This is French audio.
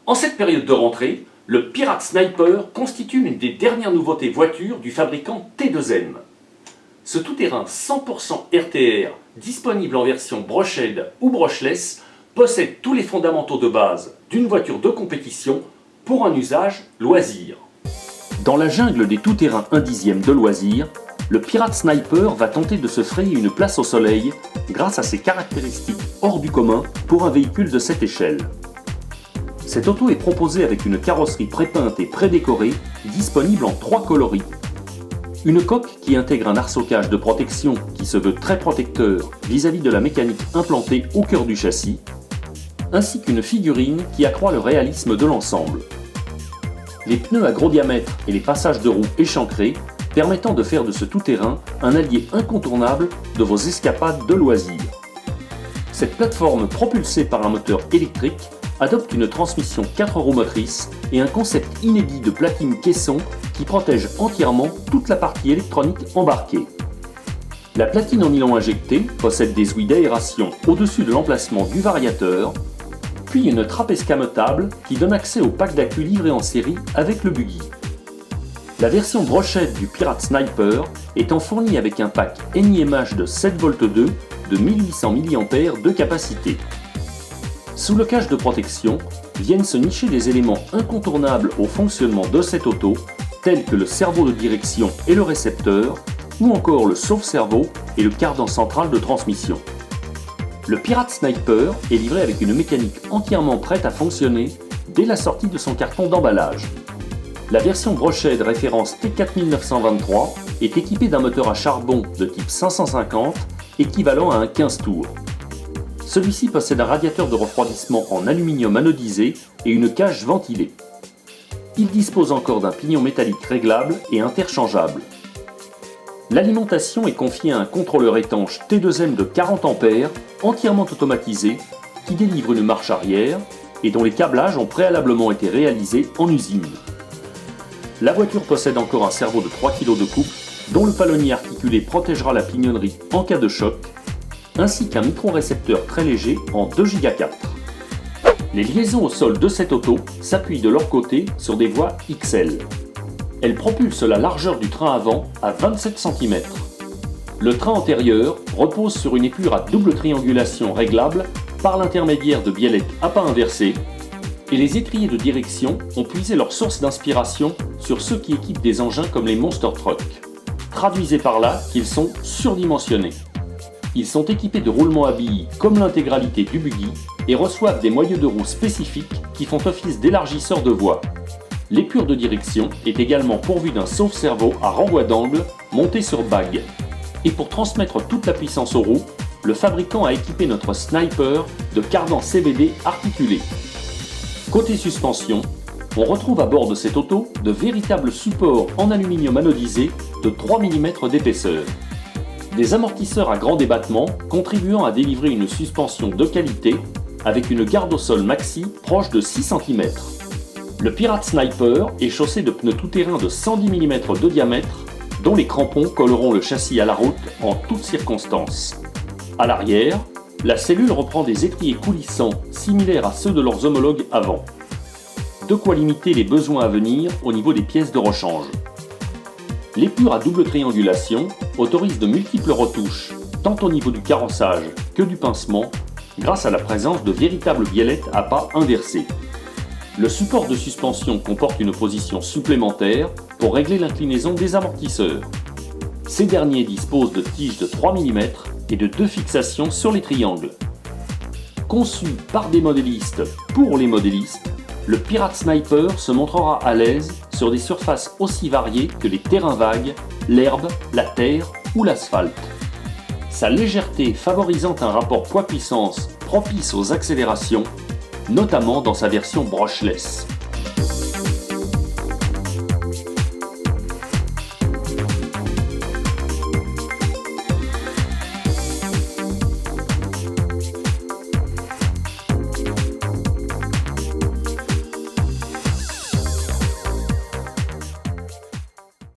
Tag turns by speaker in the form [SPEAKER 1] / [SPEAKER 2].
[SPEAKER 1] En cette période de rentrée, le Pirate Sniper constitue l'une des dernières nouveautés voitures du fabricant T2M. Ce tout-terrain 100% RTR, disponible en version brochette ou brushless, possède tous les fondamentaux de base d'une voiture de compétition pour un usage loisir. Dans la jungle des tout-terrains indizièmes de loisirs, le Pirate Sniper va tenter de se frayer une place au soleil grâce à ses caractéristiques hors du commun pour un véhicule de cette échelle. Cette auto est proposée avec une carrosserie prépeinte et prédécorée, disponible en 3 coloris. Une coque qui intègre un arceau-cage de protection qui se veut très protecteur vis-à-vis de la mécanique implantée au cœur du châssis, ainsi qu'une figurine qui accroît le réalisme de l'ensemble. Les pneus à gros diamètre et les passages de roues échancrés permettant de faire de ce tout-terrain un allié incontournable de vos escapades de loisirs. Cette plateforme propulsée par un moteur électrique adopte une transmission 4 roues motrices et un concept inédit de platine caisson qui protège entièrement toute la partie électronique embarquée. La platine en nylon injecté possède des ouïes d'aération au-dessus de l'emplacement du variateur, puis une trappe escamotable qui donne accès au pack d'accu livré en série avec le buggy. La version brochette du Pirate Sniper étant fournie avec un pack NiMH de 7V2 de 1800 mAh de capacité. Sous le cache de protection viennent se nicher des éléments incontournables au fonctionnement de cette auto, tels que le cerveau de direction et le récepteur, ou encore le sauve-cerveau et le cardan central de transmission. Le Pirate Sniper est livré avec une mécanique entièrement prête à fonctionner dès la sortie de son carton d'emballage. La version brochette référence T4923 est équipée d'un moteur à charbon de type 550 équivalent à un 15 tours. Celui-ci possède un radiateur de refroidissement en aluminium anodisé et une cage ventilée. Il dispose encore d'un pignon métallique réglable et interchangeable. L'alimentation est confiée à un contrôleur étanche T2M de 40 A entièrement automatisé qui délivre une marche arrière et dont les câblages ont préalablement été réalisés en usine. La voiture possède encore un cerveau de 3 kg de couple dont le palonnier articulé protégera la pignonnerie en cas de choc, ainsi qu'un micro-récepteur très léger en 2 Go 4. Les liaisons au sol de cette auto s'appuient de leur côté sur des voies XL. Elle propulse la largeur du train avant à 27 cm. Le train antérieur repose sur une épure à double triangulation réglable par l'intermédiaire de biellettes à pas inversées, et les étriers de direction ont puisé leur source d'inspiration sur ceux qui équipent des engins comme les Monster Truck. Traduisez par là qu'ils sont surdimensionnés. Ils sont équipés de roulements à billes comme l'intégralité du buggy et reçoivent des moyeux de roue spécifiques qui font office d'élargisseurs de voie. L'épure de direction est également pourvue d'un sauve-cerveau à renvoi d'angle monté sur bague. Et pour transmettre toute la puissance aux roues, le fabricant a équipé notre Sniper de cardans CVD articulés. Côté suspension, on retrouve à bord de cette auto de véritables supports en aluminium anodisé de 3 mm d'épaisseur. Des amortisseurs à grand débattement contribuant à délivrer une suspension de qualité avec une garde au sol maxi proche de 6 cm. Le Pirate Sniper est chaussé de pneus tout-terrain de 110 mm de diamètre dont les crampons colleront le châssis à la route en toutes circonstances. À l'arrière, la cellule reprend des étriers coulissants similaires à ceux de leurs homologues avant. De quoi limiter les besoins à venir au niveau des pièces de rechange. L'épure à double triangulation autorise de multiples retouches, tant au niveau du carrossage que du pincement, grâce à la présence de véritables biellettes à pas inversées. Le support de suspension comporte une position supplémentaire pour régler l'inclinaison des amortisseurs. Ces derniers disposent de tiges de 3 mm et de 2 fixations sur les triangles. Conçu par des modélistes pour les modélistes, le Pirate Sniper se montrera à l'aise sur des surfaces aussi variées que les terrains vagues, l'herbe, la terre ou l'asphalte. Sa légèreté favorisant un rapport poids-puissance propice aux accélérations, notamment dans sa version brushless.